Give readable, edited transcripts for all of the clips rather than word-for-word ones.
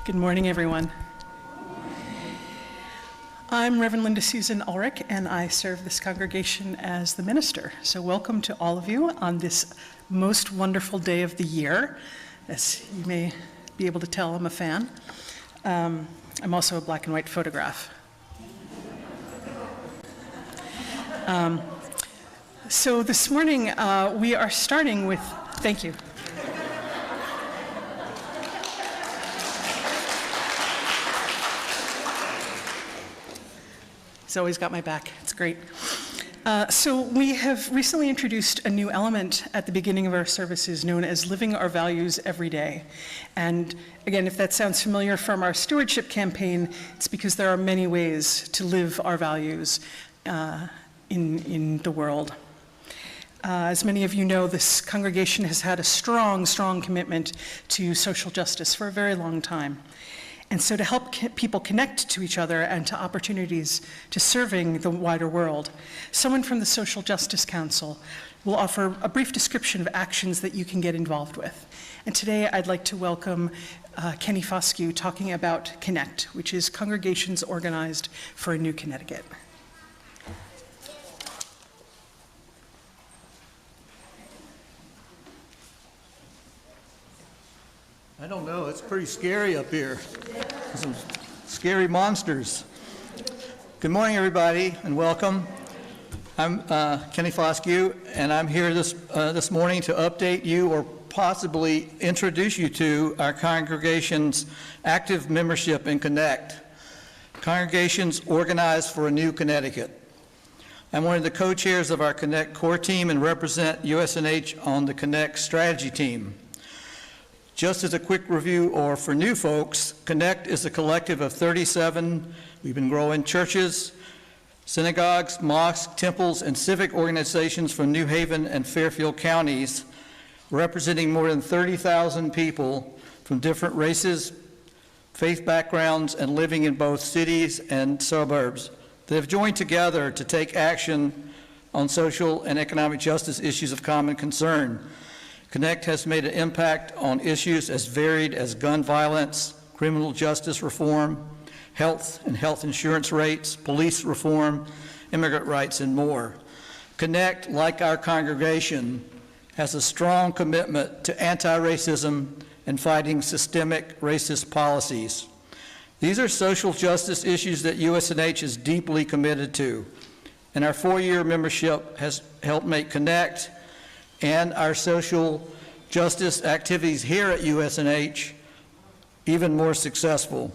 Good morning, everyone. I'm Reverend Linda Susan Ulrich, and I serve this congregation as the minister. So welcome to all of you on this most wonderful day of the year. As you may be able to tell, I'm a fan. I'm also a black and white photograph. So this morning, we are starting with, thank you. He's always got my back. It's great. So we have recently introduced a new element at the beginning of our services known as living our values every day. And again, if that sounds familiar from our stewardship campaign, it's because there are many ways to live our values in the world. As many of you know, this congregation has had a strong commitment to social justice for a very long time. And so to help people connect to each other and to opportunities to serving the wider world, someone from the Social Justice Council will offer a brief description of actions that you can get involved with. And today I'd like to welcome Kenny Foscue talking about Connect, which is Congregations Organized for a New Connecticut. I don't know, it's pretty scary up here. Some scary monsters. Good morning, everybody, and welcome. I'm Kenny Foscue, and I'm here this morning to update you or possibly introduce you to our congregation's active membership in Connect, Congregations Organized for a New Connecticut. I'm one of the co-chairs of our Connect core team and represent USNH on the Connect strategy team. Just as a quick review, or for new folks, Connect is a collective of 37, we've been growing, churches, synagogues, mosques, temples, and civic organizations from New Haven and Fairfield counties, representing more than 30,000 people from different races, faith backgrounds, and living in both cities and suburbs. They have joined together to take action on social and economic justice issues of common concern. Connect has made an impact on issues as varied as gun violence, criminal justice reform, health and health insurance rates, police reform, immigrant rights, and more. Connect, like our congregation, has a strong commitment to anti-racism and fighting systemic racist policies. These are social justice issues that USNH is deeply committed to, and our 4-year membership has helped make Connect and our social justice activities here at USNH even more successful.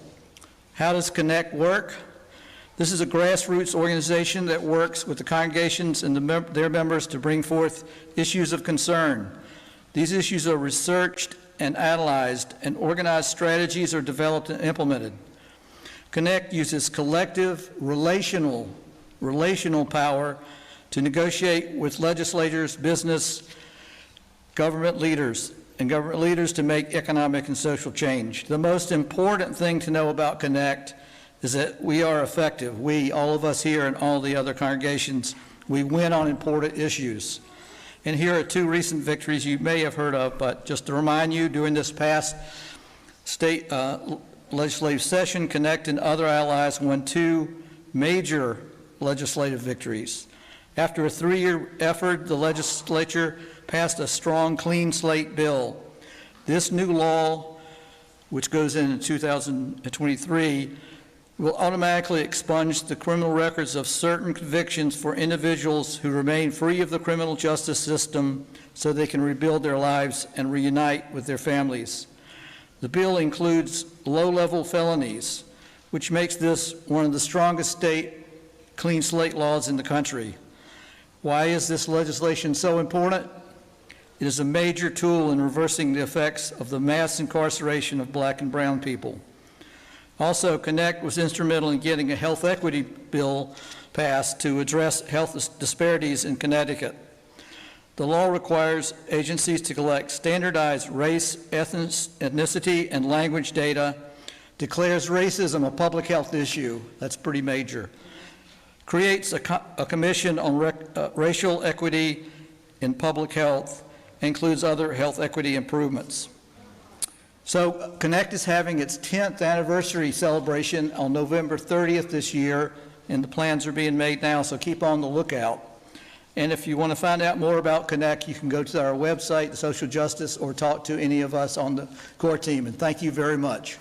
How does Connect work? This is a grassroots organization that works with the congregations and their members to bring forth issues of concern. These issues are researched and analyzed, and organized strategies are developed and implemented. Connect uses collective relational power to negotiate with legislators, business, government leaders to make economic and social change. The most important thing to know about Connect is that we are effective. We, all of us here and all the other congregations, we win on important issues. And here are 2 recent victories you may have heard of, but just to remind you, during this past state legislative session, Connect and other allies won 2 major legislative victories. After a 3-year effort, the legislature passed a strong clean slate bill. This new law, which goes in 2023, will automatically expunge the criminal records of certain convictions for individuals who remain free of the criminal justice system so they can rebuild their lives and reunite with their families. The bill includes low-level felonies, which makes this one of the strongest state clean slate laws in the country. Why is this legislation so important? It is a major tool in reversing the effects of the mass incarceration of black and brown people. Also, Connect was instrumental in getting a health equity bill passed to address health disparities in Connecticut. The law requires agencies to collect standardized race, ethnicity, and language data, declares racism a public health issue, that's pretty major, creates a commission on racial equity in public health, includes other health equity improvements. So Connect is having its 10th anniversary celebration on November 30th this year, and the plans are being made now, so keep on the lookout. And if you want to find out more about Connect, you can go to our website, Social Justice, or talk to any of us on the core team. And thank you very much.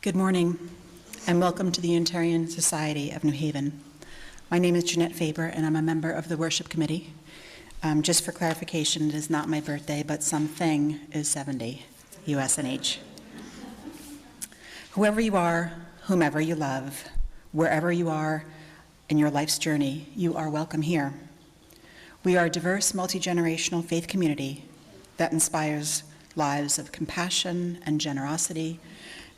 Good morning, and welcome to the Unitarian Society of New Haven. My name is Jeanette Faber, and I'm a member of the Worship Committee. Just for clarification, it is not my birthday, but something is 70, USNH. Whoever you are, whomever you love, wherever you are in your life's journey, you are welcome here. We are a diverse, multi-generational faith community that inspires lives of compassion and generosity,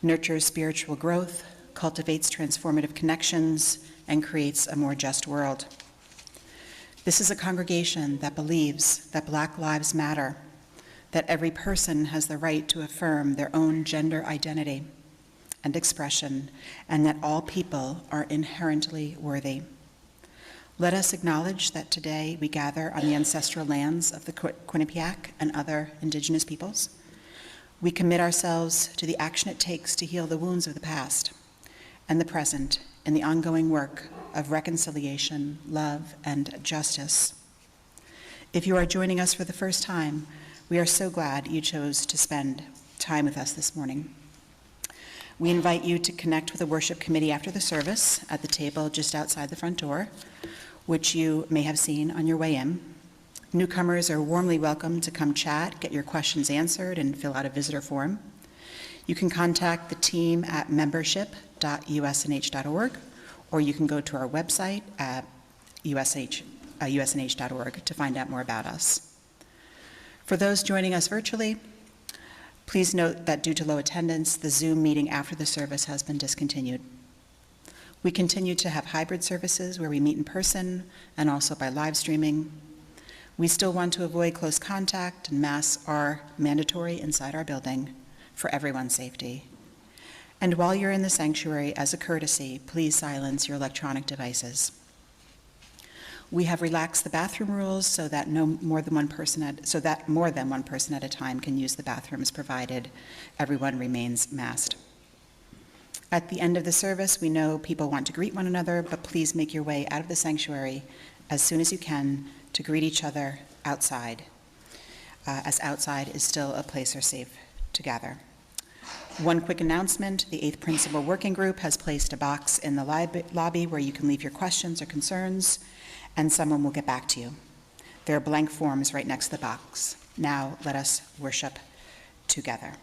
nurtures spiritual growth, cultivates transformative connections, and creates a more just world. This is a congregation that believes that Black lives matter, that every person has the right to affirm their own gender identity and expression, and that all people are inherently worthy. Let us acknowledge that today we gather on the ancestral lands of the Quinnipiac and other Indigenous peoples. We commit ourselves to the action it takes to heal the wounds of the past and the present in the ongoing work of reconciliation, love, and justice. If you are joining us for the first time, we are so glad you chose to spend time with us this morning. We invite you to connect with the worship committee after the service at the table just outside the front door, which you may have seen on your way in. Newcomers are warmly welcome to come chat, get your questions answered, and fill out a visitor form. You can contact the team at membership.usnh.org, or you can go to our website at usnh.org to find out more about us. For those joining us virtually, please note that due to low attendance, the Zoom meeting after the service has been discontinued. We continue to have hybrid services where we meet in person and also by live streaming. We still want to avoid close contact, and masks are mandatory inside our building for everyone's safety. And while you're in the sanctuary, as a courtesy, please silence your electronic devices. We have relaxed the bathroom rules so that more than one person at a time can use the bathrooms, provided everyone remains masked. At the end of the service, we know people want to greet one another, but please make your way out of the sanctuary as soon as you can to greet each other outside, as outside is still a place where safe to gather. One quick announcement: the 8th Principal Working Group has placed a box in the lobby where you can leave your questions or concerns, and someone will get back to you. There are blank forms right next to the box. Now let us worship together.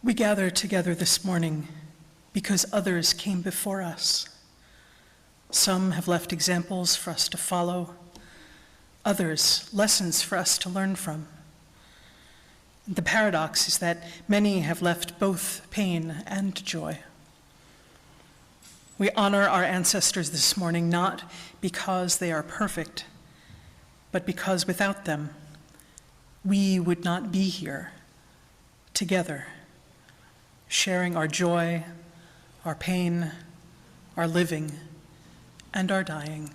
We gather together this morning because others came before us. Some have left examples for us to follow, others lessons for us to learn from. The paradox is that many have left both pain and joy. We honor our ancestors this morning not because they are perfect, but because without them, we would not be here together, sharing our joy, our pain, our living, and our dying.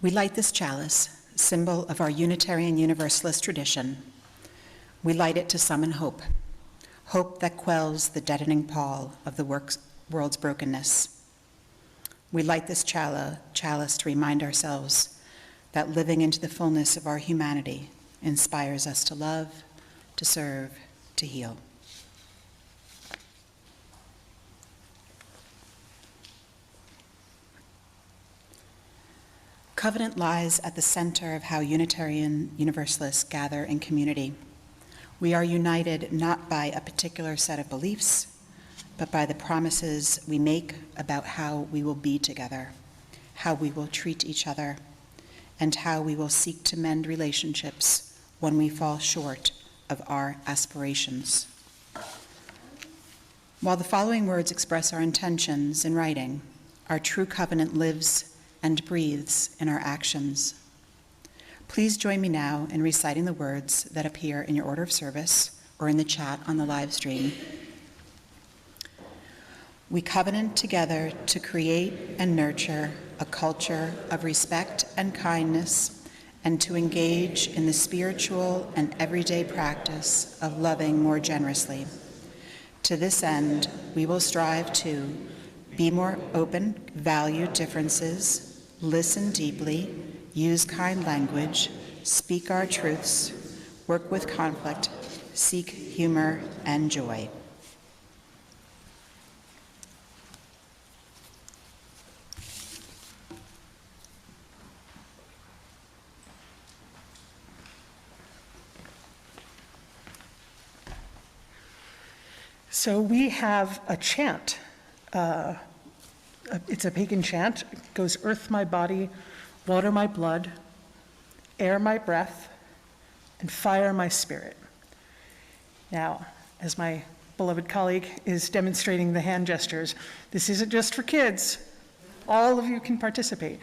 We light this chalice, symbol of our Unitarian Universalist tradition. We light it to summon hope, hope that quells the deadening pall of the world's brokenness. We light this chalice to remind ourselves that living into the fullness of our humanity inspires us to love, to serve, to heal. Covenant lies at the center of how Unitarian Universalists gather in community. We are united not by a particular set of beliefs, but by the promises we make about how we will be together, how we will treat each other, and how we will seek to mend relationships when we fall short of our aspirations. While the following words express our intentions in writing, our true covenant lives and breathes in our actions. Please join me now in reciting the words that appear in your order of service or in the chat on the live stream. We covenant together to create and nurture a culture of respect and kindness, and to engage in the spiritual and everyday practice of loving more generously, To this end, we will strive to be more open, value differences, listen deeply, use kind language, speak our truths, work with conflict, seek humor and joy. So we have a chant. It's a pagan chant. It goes, earth my body, water my blood, air my breath, and fire my spirit. Now, as my beloved colleague is demonstrating the hand gestures, this isn't just for kids. All of you can participate.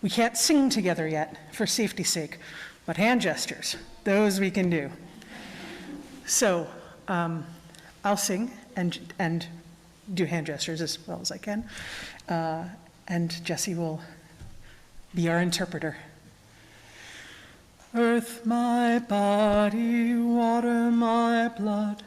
We can't sing together yet for safety's sake, but hand gestures, those we can do. So I'll sing and do hand gestures as well as I can, and Jesse will be our interpreter. Earth my body, water my blood,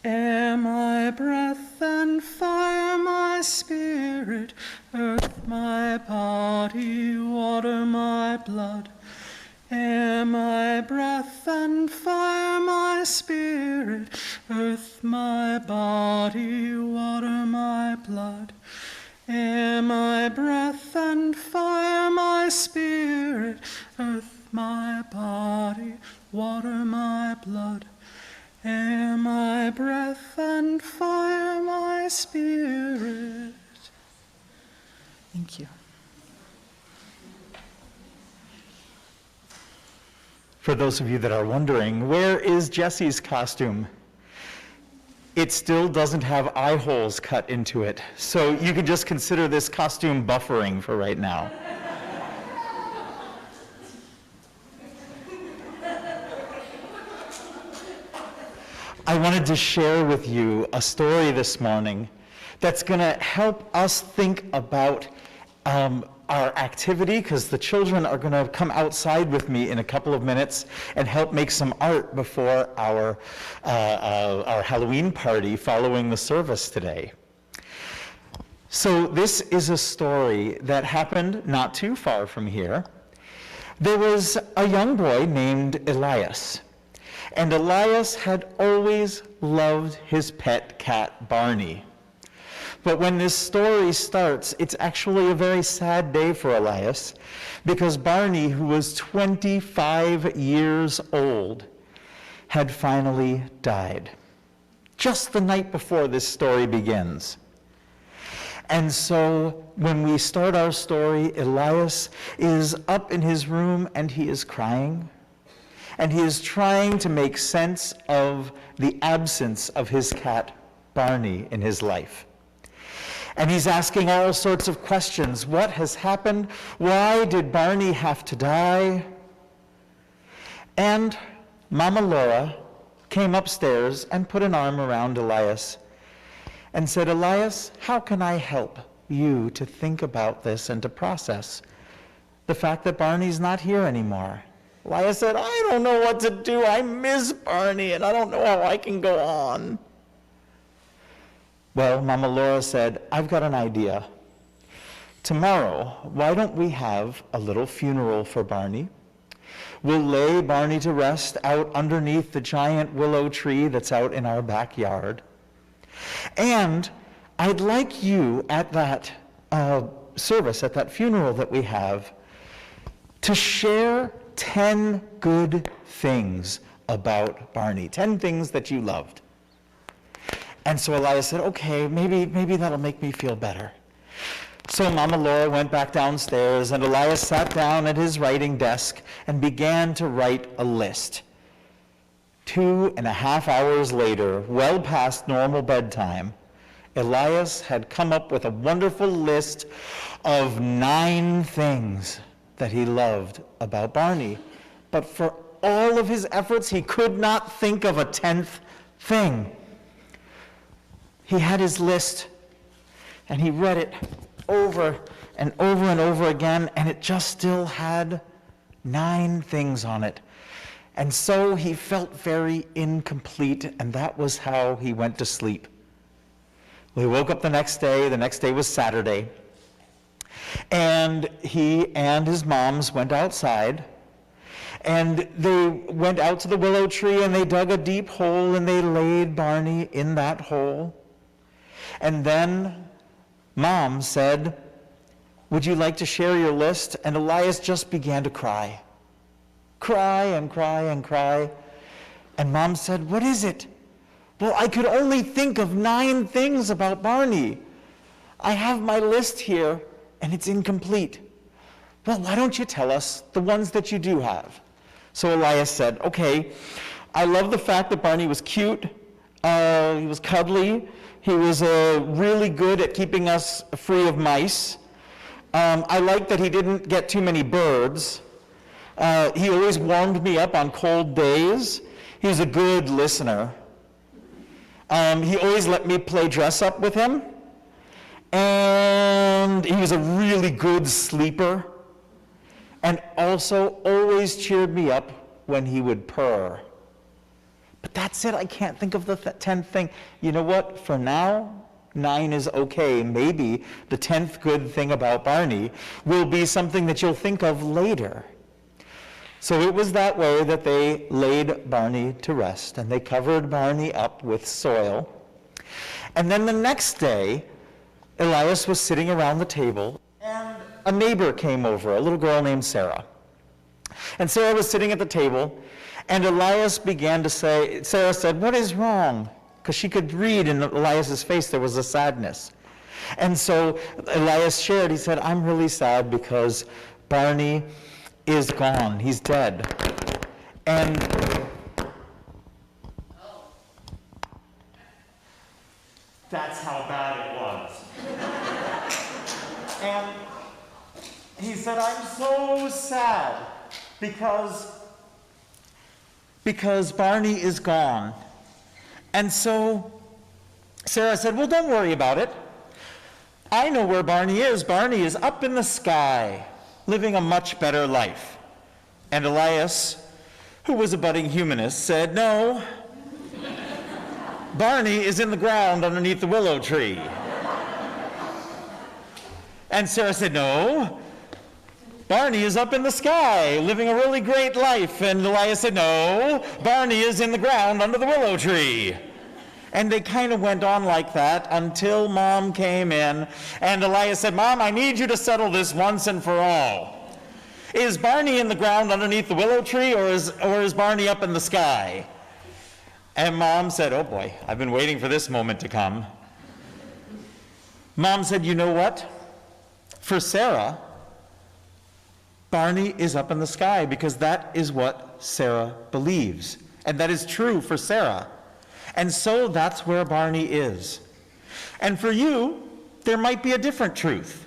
air my breath, and fire my spirit. Earth my body, water my blood, air my breath, and fire my spirit. Earth my body, water my blood, air my breath, and fire my spirit. Earth my body, water my blood, air my breath, and fire my spirit. Thank you. For those of you that are wondering, where is Jesse's costume? It still doesn't have eye holes cut into it, so you can just consider this costume buffering for right now. I wanted to share with you a story this morning that's going to help us think about our activity, because the children are going to come outside with me in a couple of minutes and help make some art before our Halloween party following the service today. So this is a story that happened not too far from here. There was a young boy named Elias. And Elias had always loved his pet cat, Barney. But when this story starts, it's actually a very sad day for Elias, because Barney, who was 25 years old, had finally died, just the night before this story begins. And so when we start our story, Elias is up in his room and he is crying. And he is trying to make sense of the absence of his cat, Barney, in his life. And he's asking all sorts of questions. What has happened? Why did Barney have to die? And Mama Laura came upstairs and put an arm around Elias and said, Elias, how can I help you to think about this and to process the fact that Barney's not here anymore? Elias said, I don't know what to do. I miss Barney, and I don't know how I can go on. Well, Mama Laura said, I've got an idea. Tomorrow, why don't we have a little funeral for Barney? We'll lay Barney to rest out underneath the giant willow tree that's out in our backyard. And I'd like you at that service, at that funeral that we have, to share 10 good things about Barney, 10 things that you loved. And so Elias said, okay, maybe that'll make me feel better. So Mama Laura went back downstairs, and Elias sat down at his writing desk and began to write a list. 2.5 hours later, well past normal bedtime, Elias had come up with a wonderful list of 9 things that he loved about Barney. But for all of his efforts, he could not think of a 10th thing. He had his list, and he read it over and over and over again, and it just still had 9 things on it. And so he felt very incomplete, and that was how he went to sleep Well, he woke up the next day. The next day was Saturday. And he and his moms went outside. And they went out to the willow tree and they dug a deep hole and they laid Barney in that hole. And then Mom said, "Would you like to share your list?" And Elias just began to cry. Cry and cry and cry. And Mom said, "What is it?" "Well, I could only think of 9 things about Barney. I have my list here and it's incomplete." "Well, why don't you tell us the ones that you do have?" So Elias said, "Okay, I love the fact that Barney was cute, he was cuddly, he was really good at keeping us free of mice. I like that he didn't get too many birds. He always warmed me up on cold days. He was a good listener. He always let me play dress up with him. And he was a really good sleeper. And also always cheered me up when he would purr." But that's it. I can't think of the 10th thing. You know what? For now, 9 is okay. Maybe the 10th good thing about Barney will be something that you'll think of later. So it was that way that they laid Barney to rest, and they covered Barney up with soil. And then the next day, Elias was sitting around the table, and a neighbor came over, a little girl named Sarah. And Sarah was sitting at the table, and Elias began to say, Sarah said, "What is wrong?" Because she could read in Elias's face there was a sadness. And so Elias shared, he said, "I'm really sad because Barney is gone. He's dead." And that's how bad it was. And he said, "I'm so sad because Barney is gone." And so Sarah said, "Well, don't worry about it. I know where Barney is. Barney is up in the sky, living a much better life." And Elias, who was a budding humanist, said, "No, Barney is in the ground underneath the willow tree." And Sarah said, "No, Barney is up in the sky, living a really great life." And Elias said, "No, Barney is in the ground under the willow tree." And they kind of went on like that until Mom came in, and Elias said, "Mom, I need you to settle this once and for all. Is Barney in the ground underneath the willow tree, or is Barney up in the sky?" And Mom said, "Oh boy, I've been waiting for this moment to come." Mom said, "You know what? For Sarah, Barney is up in the sky because that is what Sarah believes. And that is true for Sarah. And so that's where Barney is. And for you, there might be a different truth.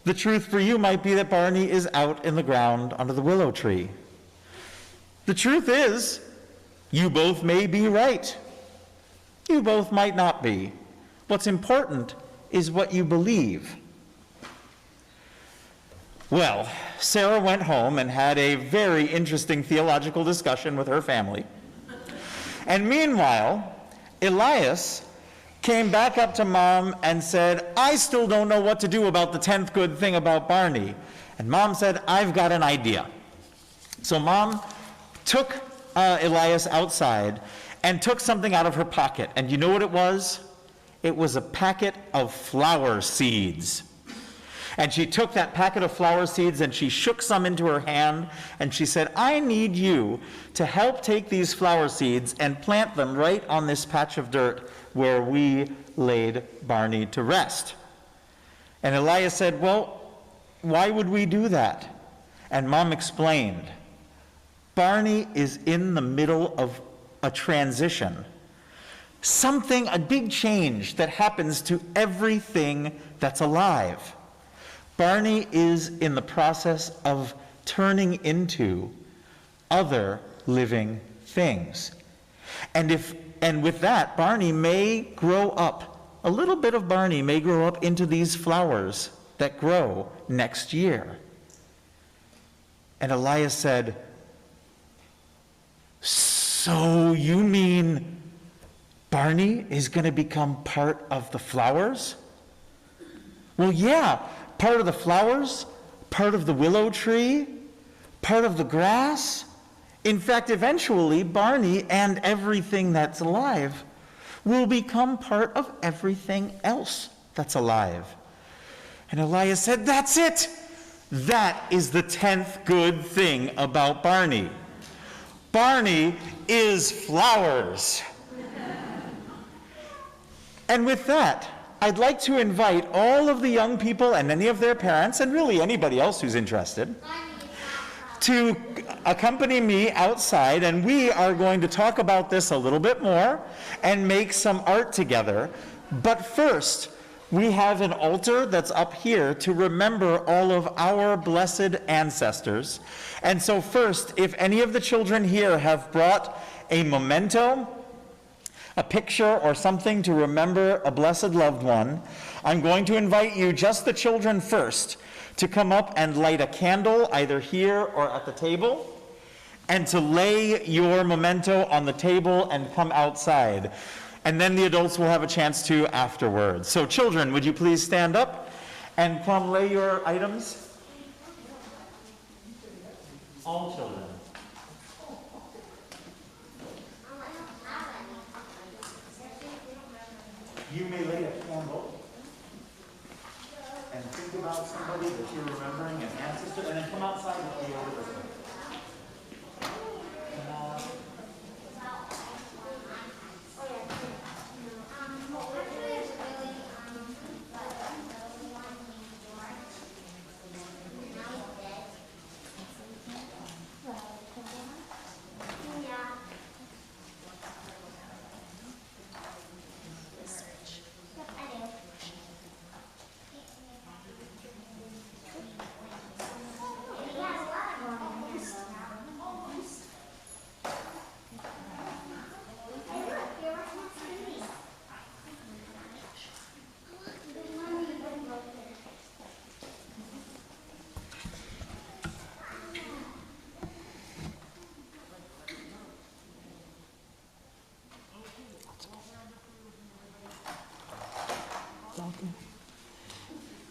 The truth for you might be that Barney is out in the ground under the willow tree. The truth is, you both may be right. You both might not be. What's important is what you believe. Well, Sarah went home and had a very interesting theological discussion with her family. And meanwhile, Elias came back up to Mom and said, "I still don't know what to do about the 10th good thing about Barney." And Mom said, "I've got an idea." So Mom took Elias outside and took something out of her pocket. And you know what it was? It was a packet of flower seeds. And she took that packet of flower seeds and she shook some into her hand and she said, "I need you to help take these flower seeds and plant them right on this patch of dirt where we laid Barney to rest." And Elias said, "Well, why would we do that?" And Mom explained, Barney is in the middle of a transition. Something, a big change that happens to everything that's alive. Barney is in the process of turning into other living things. And with that, Barney may grow up, a little bit of Barney may grow up into these flowers that grow next year. And Elias said, "So you mean Barney is going to become part of the flowers? Well, yeah, part of the flowers, part of the willow tree, part of the grass. In fact, eventually, Barney and everything that's alive will become part of everything else that's alive. And Elias said, that's it. That is the 10th good thing about Barney. Barney is flowers. And with that, I'd like to invite all of the young people and any of their parents, and really anybody else who's interested, to accompany me outside, and we are going to talk about this a little bit more and make some art together. But first, we have an altar that's up here to remember all of our blessed ancestors. And so first, if any of the children here have brought a memento, a picture or something to remember a blessed loved one, I'm going to invite you, just the children first, to come up and light a candle either here or at the table, and to lay your memento on the table and come outside. And then the adults will have a chance to afterwards. So children, would you please stand up and come lay your items? All children. You may lay a candle and think about somebody that you're remembering, an ancestor, and then come outside and lay over this way. Come on.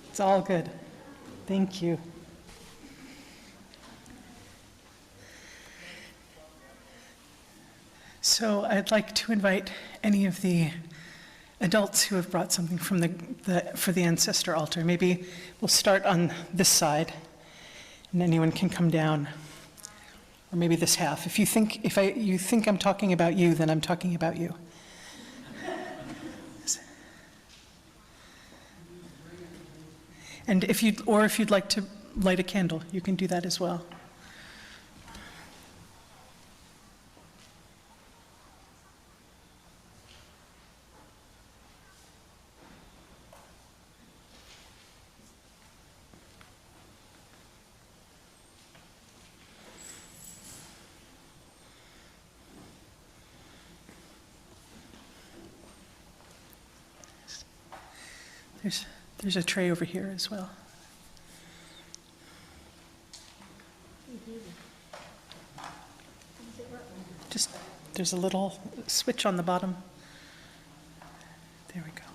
It's all good. Thank you. So I'd like to invite any of the adults who have brought something from for the ancestor altar. Maybe we'll start on this side, and anyone can come down, or maybe this half. If you think I'm talking about you, then I'm talking about you. And if you'd like to light a candle, you can do that as well. There's a tray over here as well. Just, there's a little switch on the bottom. There we go.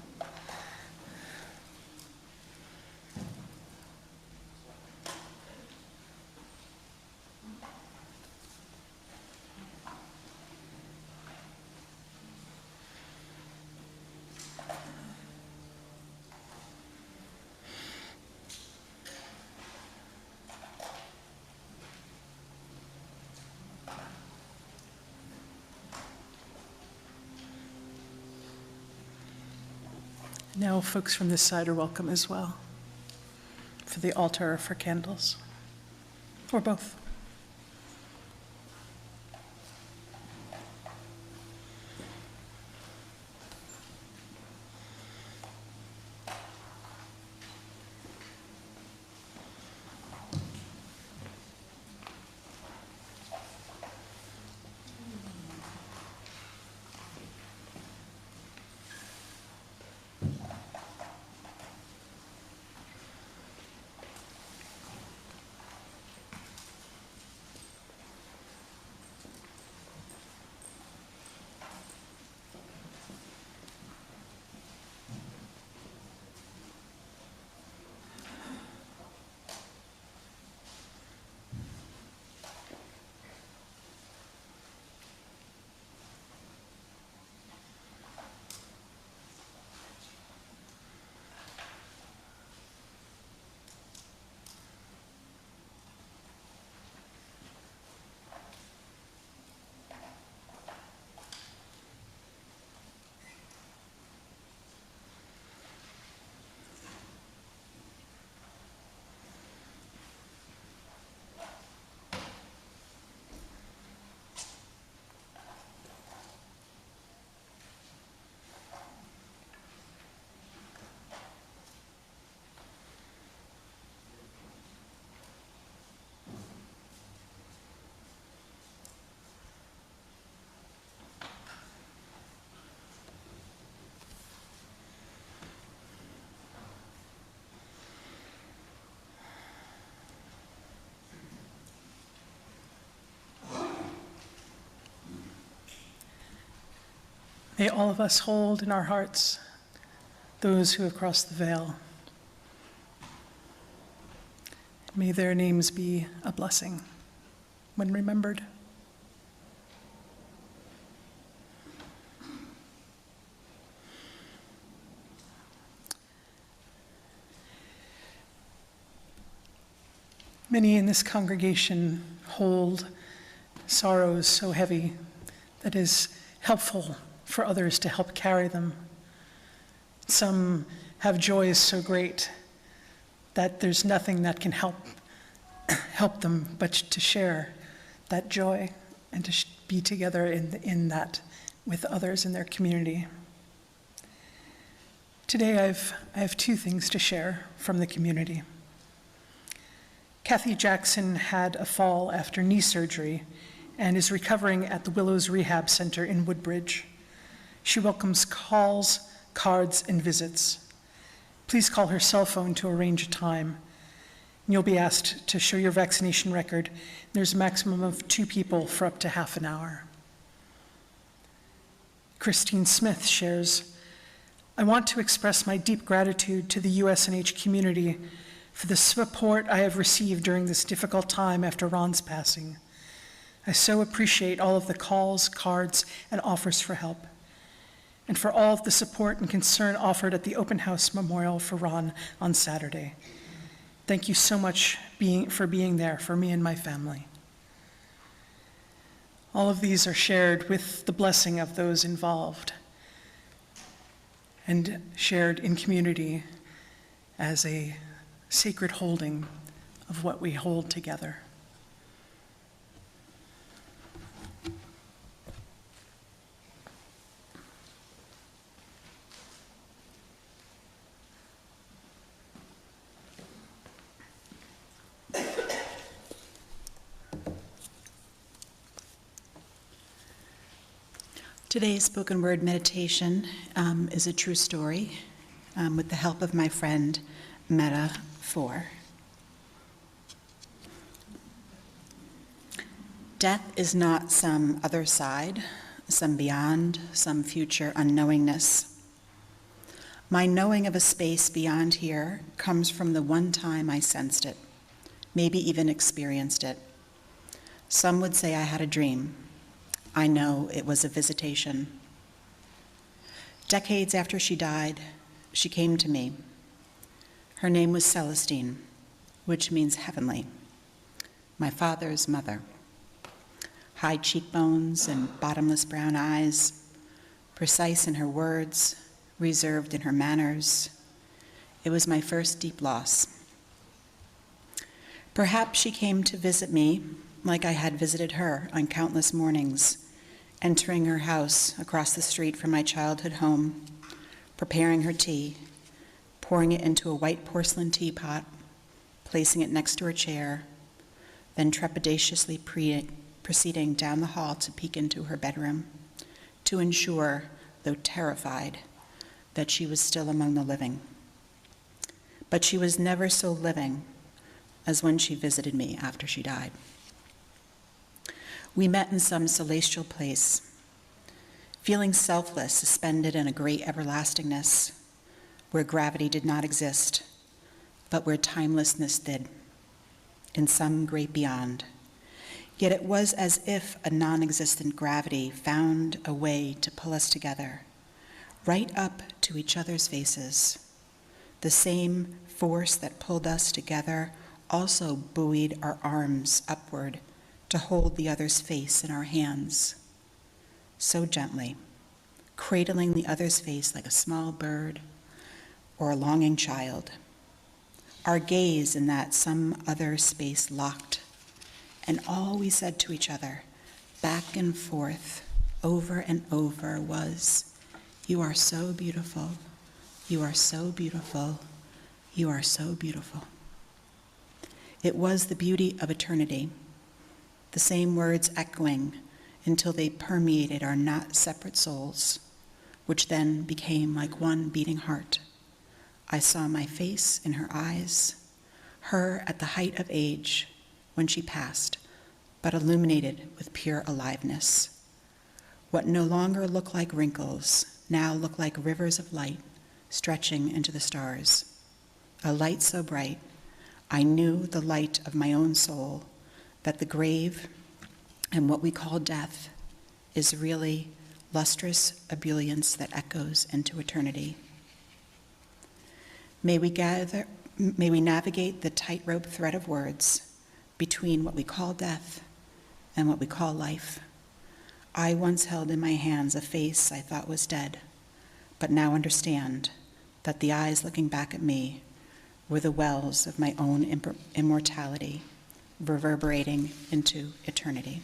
Now folks from this side are welcome as well, for the altar or for candles, or both. May all of us hold in our hearts those who have crossed the veil. May their names be a blessing when remembered. Many in this congregation hold sorrows so heavy that it is helpful for others to help carry them. Some have joys so great that there's nothing that can help them but to share that joy and to be together in that with others in their community. Today I have two things to share from the community. Kathy Jackson had a fall after knee surgery and is recovering at the Willows Rehab Center in Woodbridge. She welcomes calls, cards, and visits. Please call her cell phone to arrange a time. You'll be asked to show your vaccination record. There's a maximum of 2 people for up to half an hour. Christine Smith shares, I want to express my deep gratitude to the USNH community for the support I have received during this difficult time after Ron's passing. I so appreciate all of the calls, cards, and offers for help, and for all of the support and concern offered at the open house memorial for Ron on Saturday. Thank you so much for being there for me and my family. All of these are shared with the blessing of those involved and shared in community as a sacred holding of what we hold together. Today's spoken word meditation is a true story with the help of my friend Meta 4. Death is not some other side, some beyond, some future unknowingness. My knowing of a space beyond here comes from the one time I sensed it, maybe even experienced it. Some would say I had a dream. I know it was a visitation. Decades after she died, she came to me. Her name was Celestine, which means heavenly, my father's mother. High cheekbones and bottomless brown eyes, precise in her words, reserved in her manners. It was my first deep loss. Perhaps she came to visit me like I had visited her on countless mornings, entering her house across the street from my childhood home, preparing her tea, pouring it into a white porcelain teapot, placing it next to her chair, then trepidatiously proceeding down the hall to peek into her bedroom, to ensure, though terrified, that she was still among the living. But she was never so living as when she visited me after she died. We met in some celestial place, feeling selfless, suspended in a great everlastingness, where gravity did not exist, but where timelessness did, in some great beyond. Yet it was as if a non-existent gravity found a way to pull us together, right up to each other's faces. The same force that pulled us together also buoyed our arms upward to hold the other's face in our hands, so gently, cradling the other's face like a small bird or a longing child. Our gaze in that some other space locked, and all we said to each other, back and forth, over and over, was, "You are so beautiful, you are so beautiful, you are so beautiful." It was the beauty of eternity, the same words echoing until they permeated our not separate souls, which then became like one beating heart. I saw my face in her eyes, her at the height of age when she passed, but illuminated with pure aliveness, What no longer look like wrinkles now look like rivers of light stretching into the stars. A light so bright, I knew the light of my own soul, that the grave and what we call death is really lustrous ebullience that echoes into eternity. May we navigate the tightrope thread of words between what we call death and what we call life. I once held in my hands a face I thought was dead, but now understand that the eyes looking back at me were the wells of my own immortality, reverberating into eternity.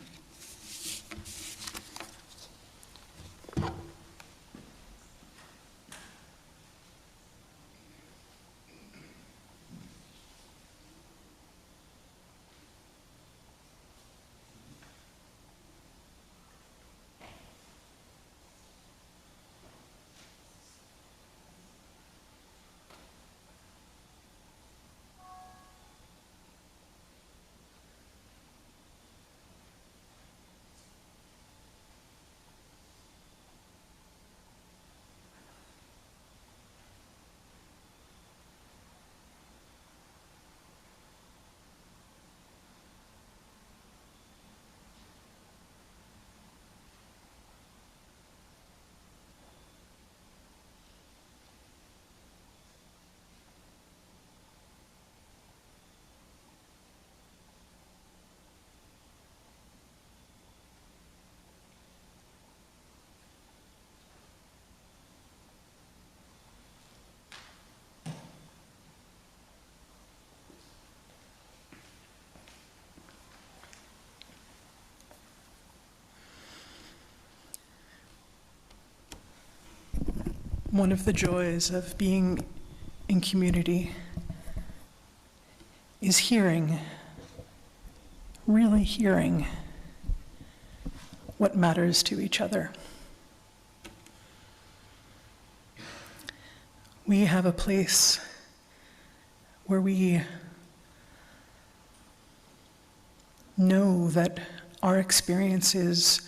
One of the joys of being in community is hearing, really hearing what matters to each other. We have a place where we know that our experiences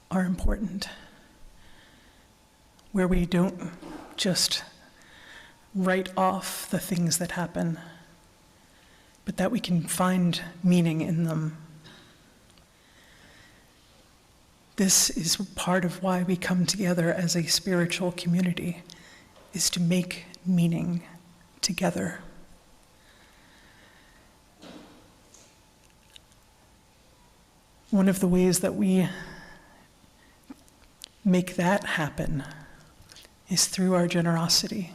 are important, where we don't just write off the things that happen, but that we can find meaning in them. This is part of why we come together as a spiritual community, is to make meaning together. One of the ways that we make that happen is through our generosity.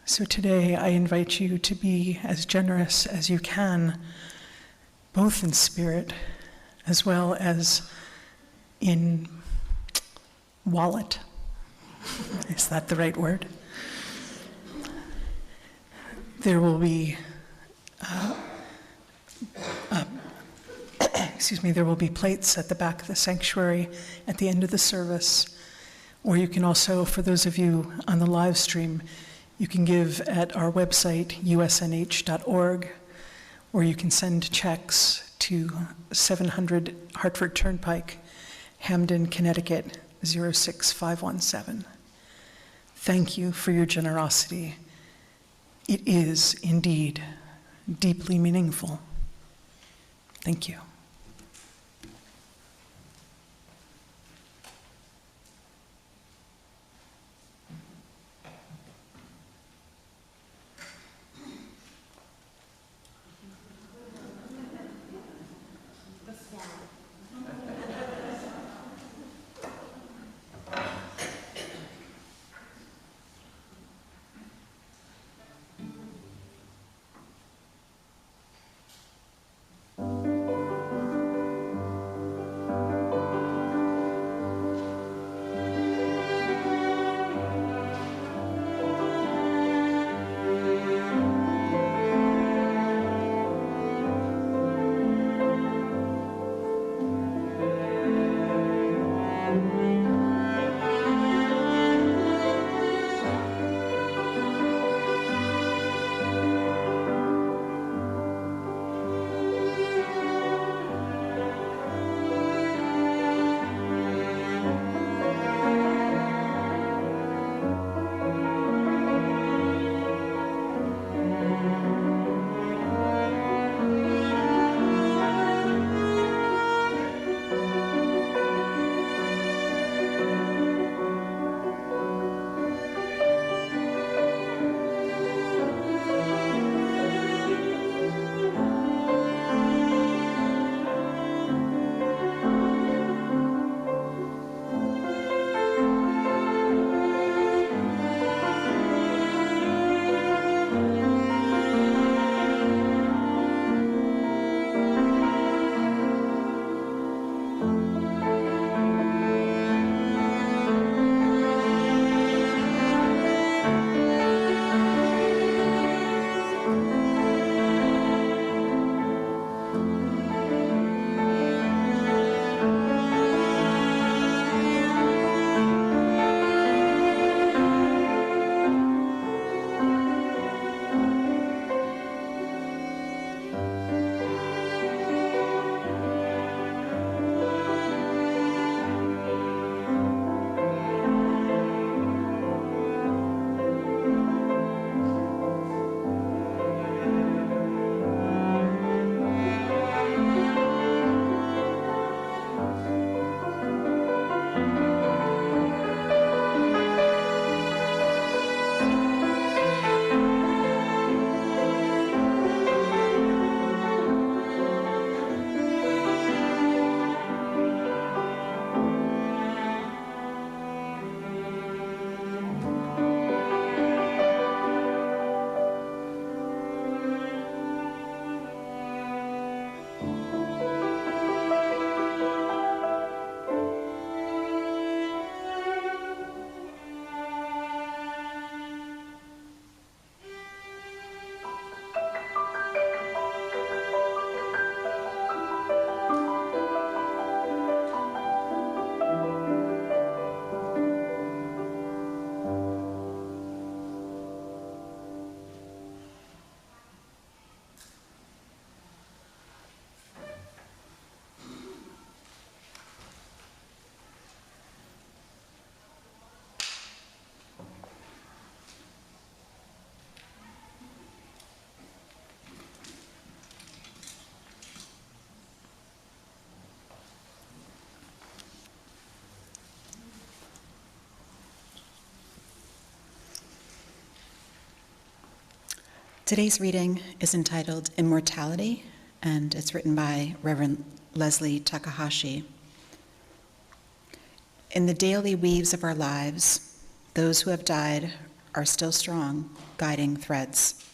So today I invite you to be as generous as you can, both in spirit as well as in wallet. Is that the right word? There will be there will be plates at the back of the sanctuary at the end of the service. Or you can also, for those of you on the live stream, you can give at our website, usnh.org, or you can send checks to 700 Hartford Turnpike, Hamden, Connecticut, 06517. Thank you for your generosity. It is indeed deeply meaningful. Thank you. Today's reading is entitled Immortality, and it's written by Reverend Leslie Takahashi. In the daily weaves of our lives, those who have died are still strong, guiding threads.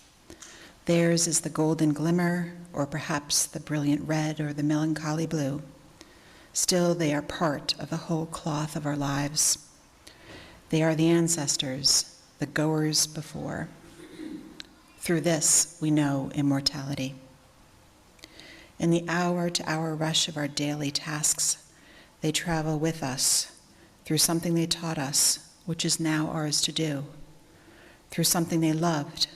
Theirs is the golden glimmer, or perhaps the brilliant red or the melancholy blue. Still, they are part of the whole cloth of our lives. They are the ancestors, the goers before. Through this, we know immortality. In the hour-to-hour rush of our daily tasks, they travel with us through something they taught us, which is now ours to do, through something they loved,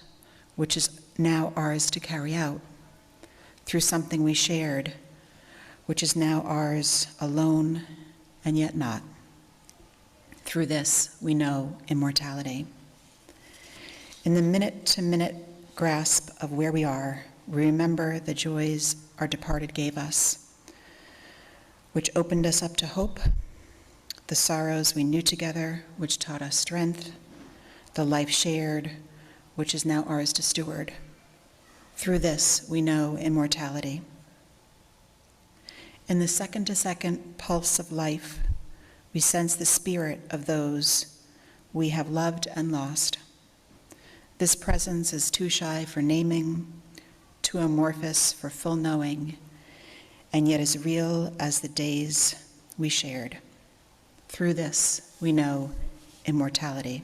which is now ours to carry out, through something we shared, which is now ours alone and yet not. Through this, we know immortality. In the minute-to-minute grasp of where we are, we remember the joys our departed gave us, which opened us up to hope, the sorrows we knew together, which taught us strength, the life shared, which is now ours to steward. Through this, we know immortality. In the second-to-second pulse of life, we sense the spirit of those we have loved and lost. This presence is too shy for naming, too amorphous for full knowing, and yet as real as the days we shared. Through this, we know immortality.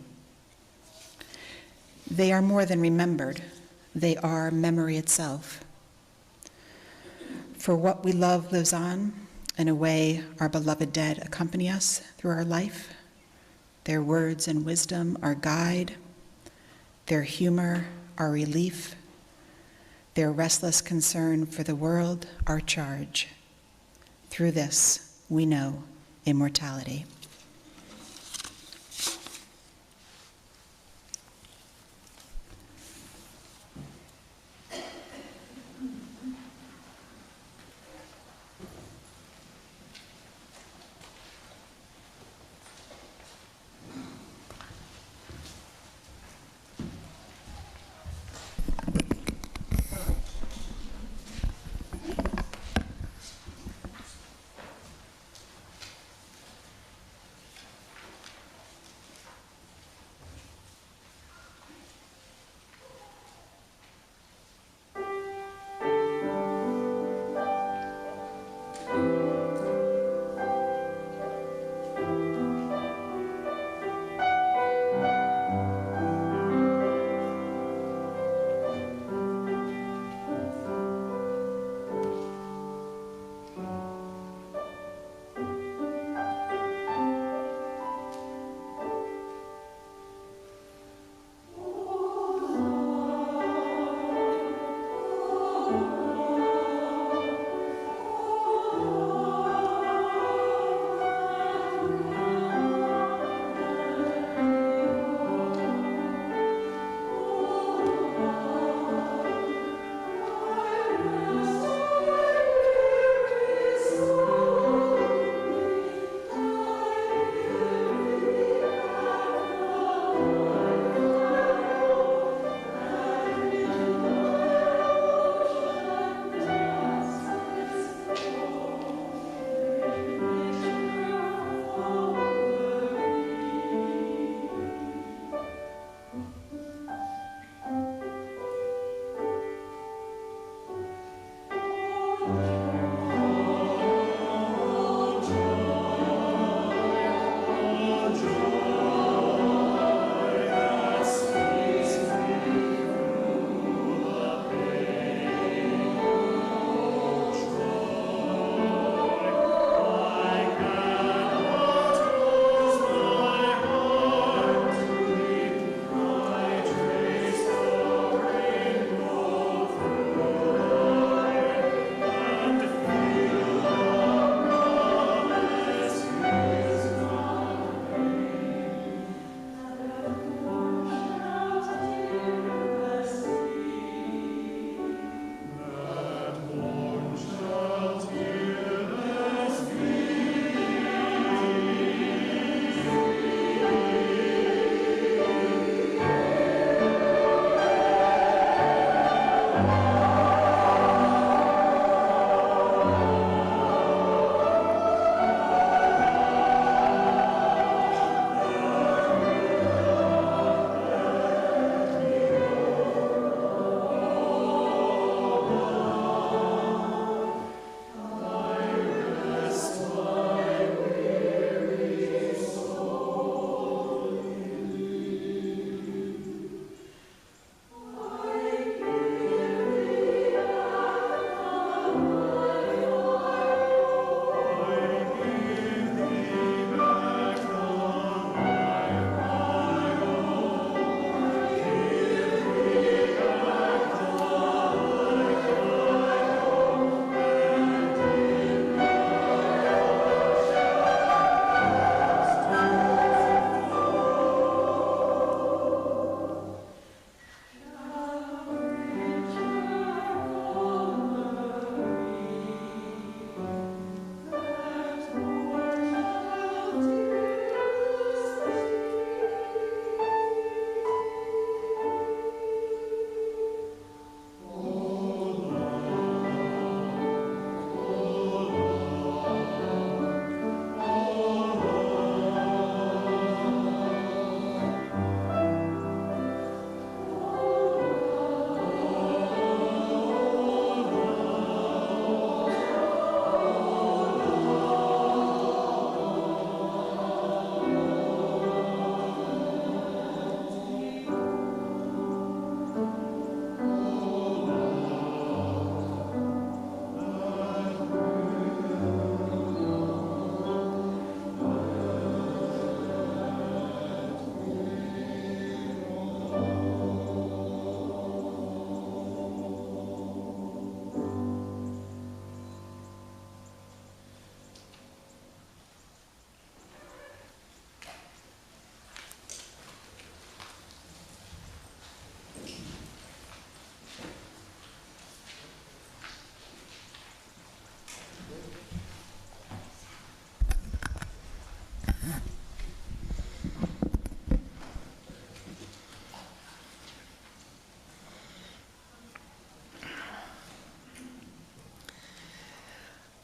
They are more than remembered. They are memory itself. For what we love lives on. In a way, our beloved dead accompany us through our life. Their words and wisdom our guide. Their humor our relief. Their restless concern for the world our charge. Through this, we know immortality.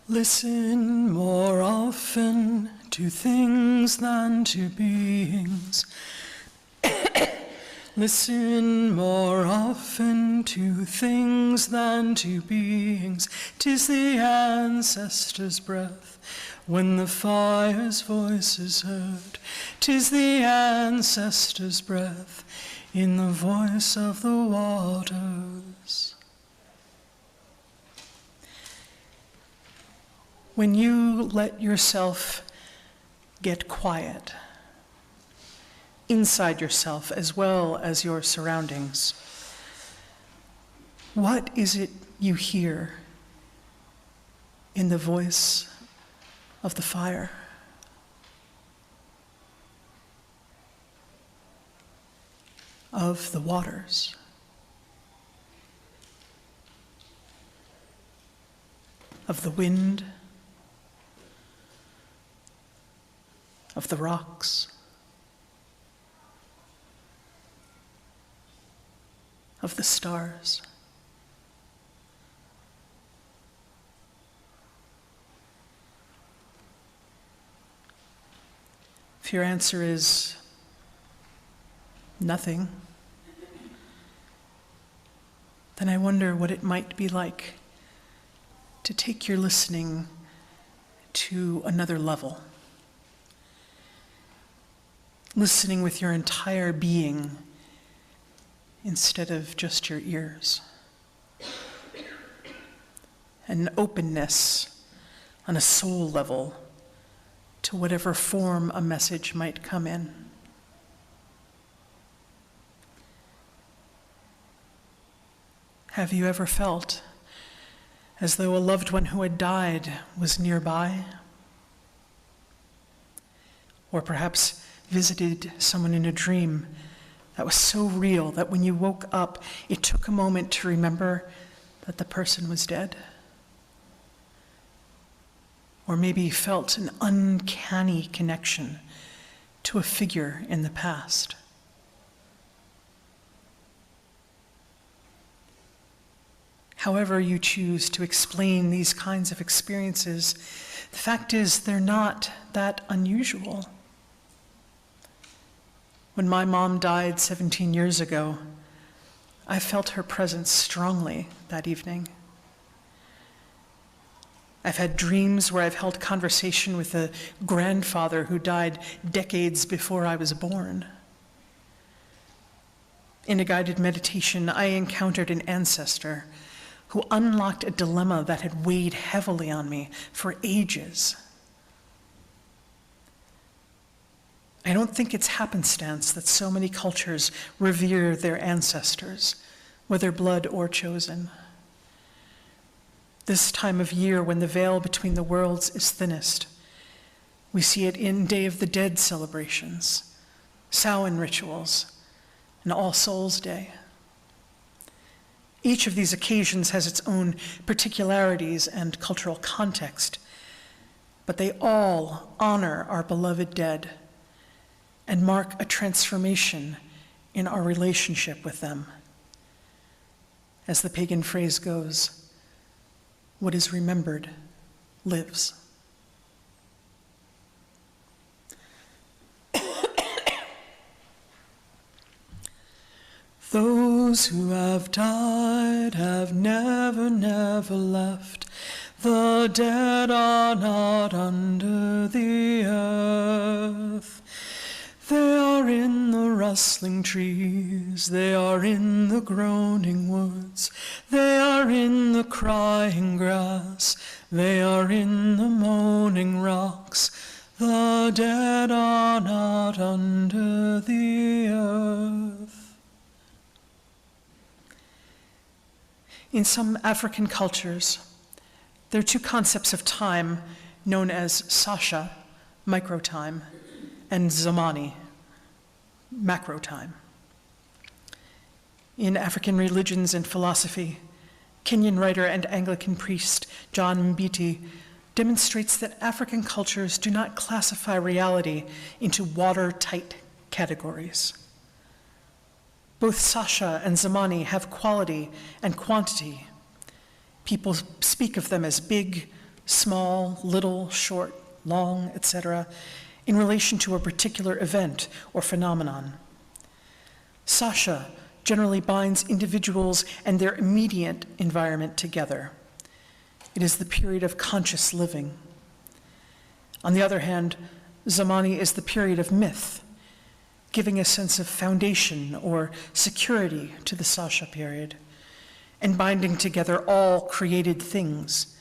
Listen more often to things than to beings. Listen more often to things than to beings. 'Tis the ancestors' breath when the fire's voice is heard. 'Tis the ancestors' breath in the voice of the waters. When you let yourself get quiet, inside yourself as well as your surroundings, what is it you hear in the voice of the fire? Of the waters? Of the wind? Of the rocks? Of the stars? If your answer is nothing, then I wonder what it might be like to take your listening to another level. Listening with your entire being instead of just your ears. An openness on a soul level to whatever form a message might come in. Have you ever felt as though a loved one who had died was nearby? Or perhaps visited someone in a dream that was so real that when you woke up, it took a moment to remember that the person was dead? Or maybe you felt an uncanny connection to a figure in the past. However you choose to explain these kinds of experiences, the fact is they're not that unusual. When my mom died 17 years ago, I felt her presence strongly that evening. I've had dreams where I've held conversation with a grandfather who died decades before I was born. In a guided meditation, I encountered an ancestor who unlocked a dilemma that had weighed heavily on me for ages. I don't think it's happenstance that so many cultures revere their ancestors, whether blood or chosen. This time of year, when the veil between the worlds is thinnest, we see it in Day of the Dead celebrations, Samhain rituals, and All Souls Day. Each of these occasions has its own particularities and cultural context, but they all honor our beloved dead and mark a transformation in our relationship with them. As the pagan phrase goes, what is remembered lives. Those who have died have never, never left. The dead are not under the earth. They are in the rustling trees, they are in the groaning woods, they are in the crying grass, they are in the moaning rocks. The dead are not under the earth. In some African cultures, there are two concepts of time known as Sasha, microtime, and Zamani, macrotime. In African religions and philosophy, Kenyan writer and Anglican priest John Mbiti demonstrates that African cultures do not classify reality into watertight categories. Both Sasha and Zamani have quality and quantity. People speak of them as big, small, little, short, long, etc., in relation to a particular event or phenomenon. Sasha generally binds individuals and their immediate environment together. It is the period of conscious living. On the other hand, Zamani is the period of myth, giving a sense of foundation or security to the Sasha period, and binding together all created things,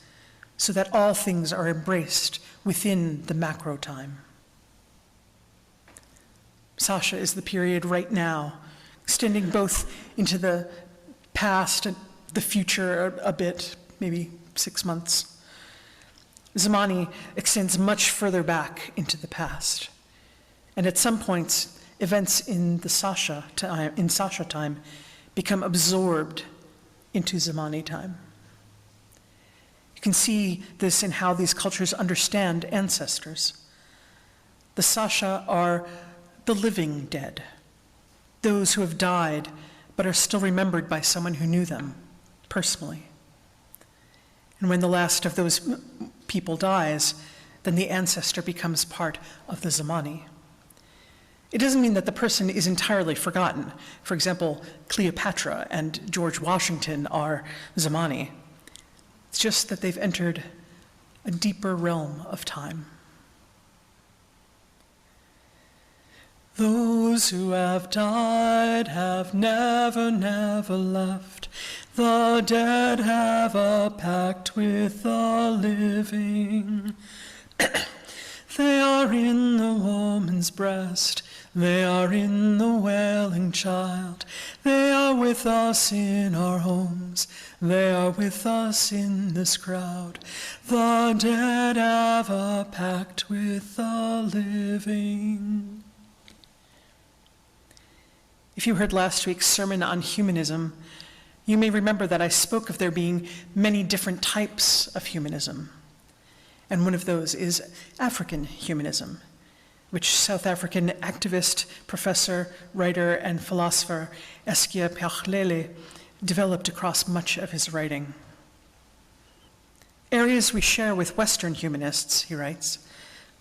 so that all things are embraced within the macro time. Sasha is the period right now, extending both into the past and the future a bit, maybe 6 months. Zamani extends much further back into the past. And at some points, events in the Sasha time become absorbed into Zamani time. You can see this in how these cultures understand ancestors. The Sasha are the living dead, those who have died but are still remembered by someone who knew them personally. And when the last of those people dies, then the ancestor becomes part of the Zamani. It doesn't mean that the person is entirely forgotten. For example, Cleopatra and George Washington are Zamani. It's just that they've entered a deeper realm of time. Those who have died have never, never left. The dead have a pact with the living. They are in the woman's breast. They are in the wailing child. They are with us in our homes. They are with us in this crowd. The dead have a pact with the living. If you heard last week's sermon on humanism, you may remember that I spoke of there being many different types of humanism. And one of those is African humanism, which South African activist, professor, writer, and philosopher Eskia Pachlele developed across much of his writing. Areas we share with Western humanists, he writes,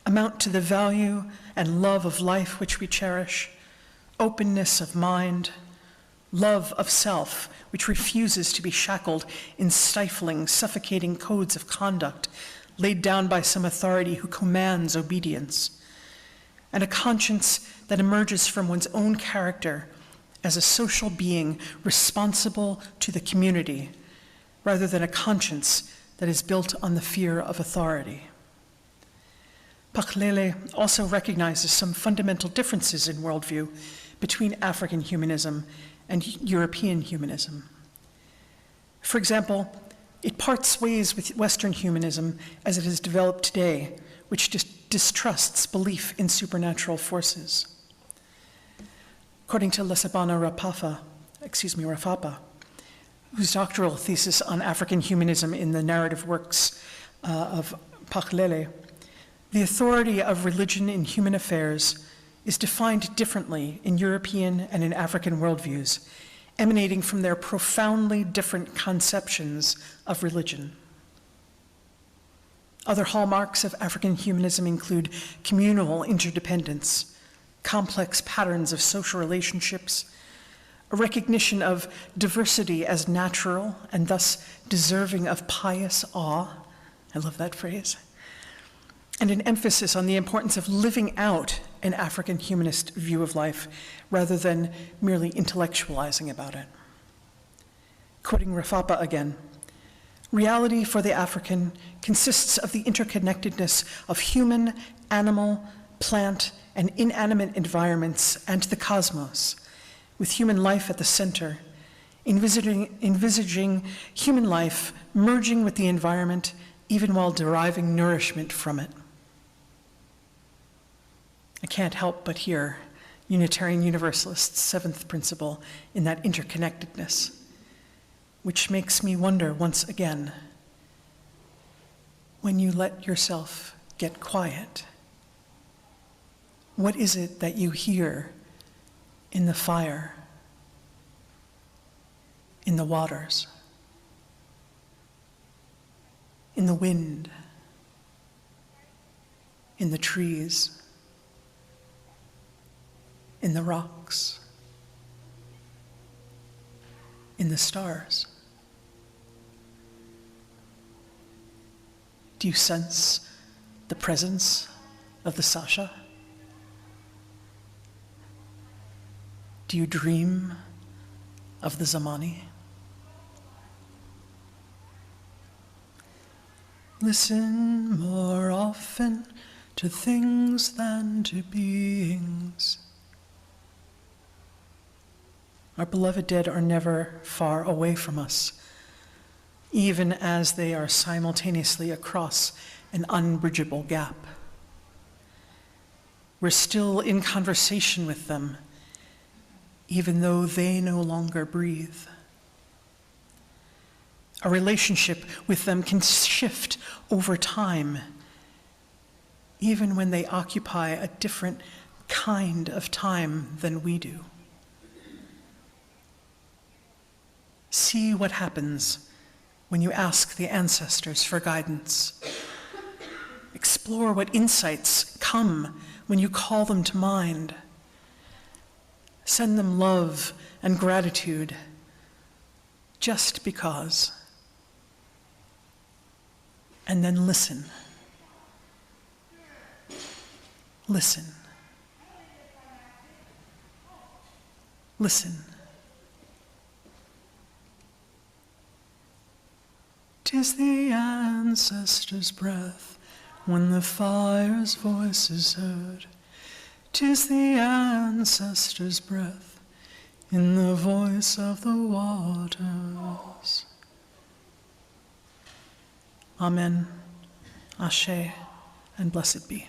amount to the value and love of life which we cherish, openness of mind, love of self, which refuses to be shackled in stifling, suffocating codes of conduct laid down by some authority who commands obedience, and a conscience that emerges from one's own character as a social being responsible to the community, rather than a conscience that is built on the fear of authority. Pachlele also recognizes some fundamental differences in worldview between African humanism and European humanism. For example, it parts ways with Western humanism as it has developed today, which distrusts belief in supernatural forces. According to Lesabana Rafapa, whose doctoral thesis on African humanism in the narrative works of Pachlele, the authority of religion in human affairs is defined differently in European and in African worldviews, emanating from their profoundly different conceptions of religion. Other hallmarks of African humanism include communal interdependence, complex patterns of social relationships, a recognition of diversity as natural and thus deserving of pious awe, I love that phrase, and an emphasis on the importance of living out an African humanist view of life rather than merely intellectualizing about it. Quoting Rafapa again, reality for the African consists of the interconnectedness of human, animal, plant, and inanimate environments and the cosmos, with human life at the center, envisaging human life merging with the environment even while deriving nourishment from it. I can't help but hear Unitarian Universalists' seventh principle in that interconnectedness, which makes me wonder once again, when you let yourself get quiet, what is it that you hear in the fire, in the waters, in the wind, in the trees, in the rocks, in the stars? Do you sense the presence of the Sasha? Do you dream of the Zamani? Listen more often to things than to beings. Our beloved dead are never far away from us, even as they are simultaneously across an unbridgeable gap. We're still in conversation with them, even though they no longer breathe. Our relationship with them can shift over time, even when they occupy a different kind of time than we do. See what happens when you ask the ancestors for guidance. Explore what insights come when you call them to mind. Send them love and gratitude just because. And then listen. Listen. Listen. 'Tis the ancestors' breath when the fire's voice is heard. 'Tis the ancestors' breath in the voice of the waters. Amen, Ashe, and blessed be.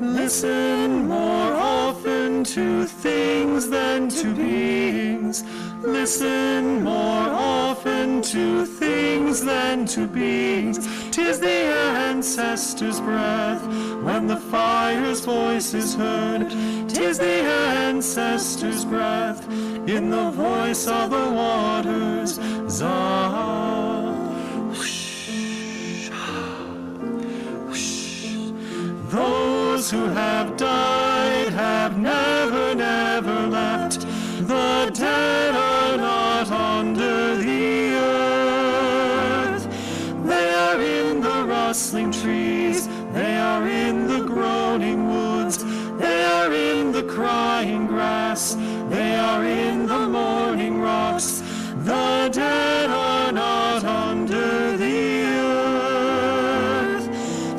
Listen more often to things than to beings. Listen more often to things than to beings. 'Tis the ancestors' breath when the fire's voice is heard. 'Tis the ancestors' breath in the voice of the waters. Those who have died have never, never left. The dead are not under the earth. They are in the rustling trees. They are in the groaning woods. They are in the crying grass. They are in the mourning rocks. The dead are not under the earth.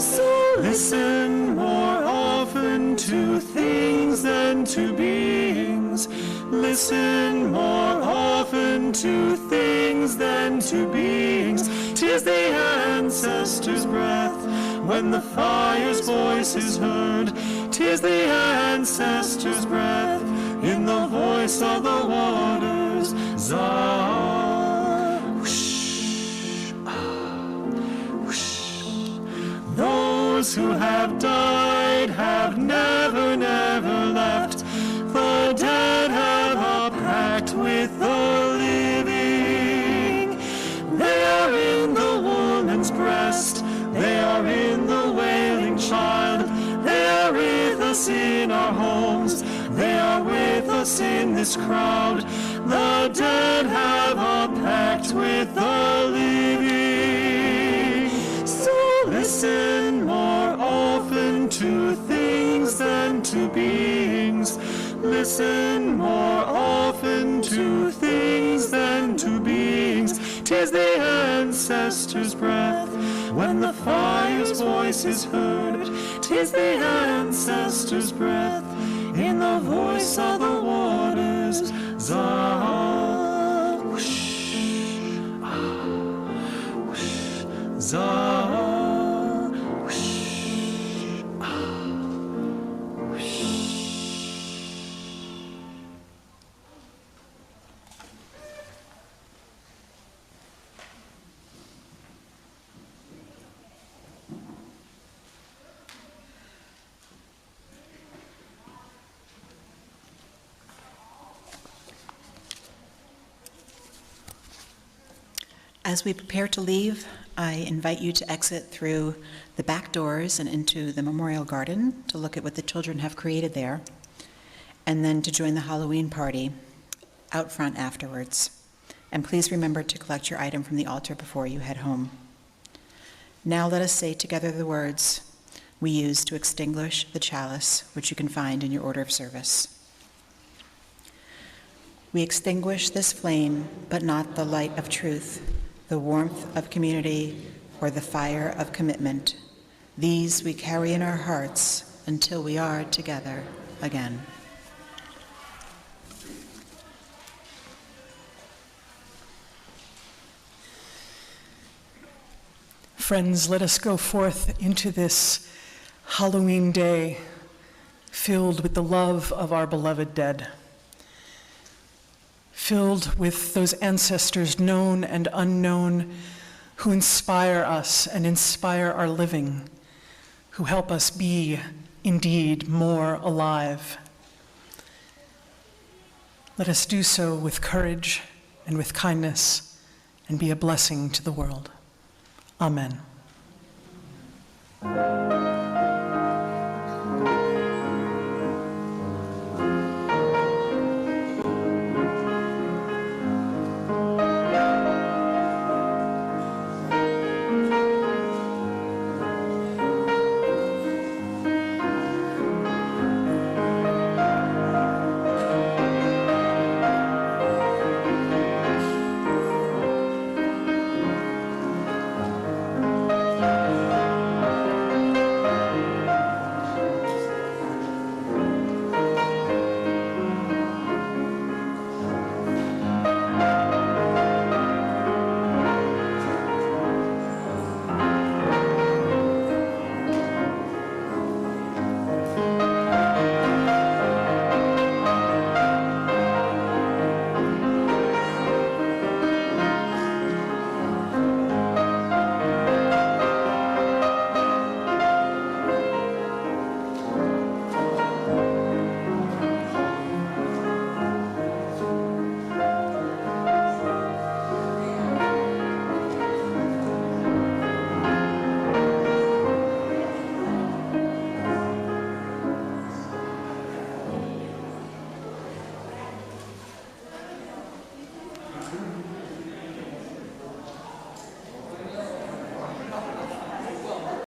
So listen more often to things than to beings. Listen more often to things than to beings. 'Tis the ancestors' breath when the fire's voice is heard. 'Tis the ancestors' breath in the voice of the waters. Those who have died have never, never left. The dead have a pact with the living. They are in the woman's breast. They are in the wailing child. They are with us in our homes. They are with us in this crowd. The dead have a pact with the living. So listen more often to things than to beings. Listen more often to things than to beings. 'Tis the ancestors' breath when the fire's voice is heard. 'Tis the ancestors' breath in the voice of the waters. As we prepare to leave, I invite you to exit through the back doors and into the Memorial Garden to look at what the children have created there, and then to join the Halloween party out front afterwards. And please remember to collect your item from the altar before you head home. Now let us say together the words we use to extinguish the chalice, which you can find in your order of service. We extinguish this flame, but not the light of truth, the warmth of community, or the fire of commitment. These we carry in our hearts until we are together again. Friends, let us go forth into this Halloween day filled with the love of our beloved dead, filled with those ancestors known and unknown who inspire us and inspire our living, who help us be indeed more alive. Let us do so with courage and with kindness and be a blessing to the world. Amen.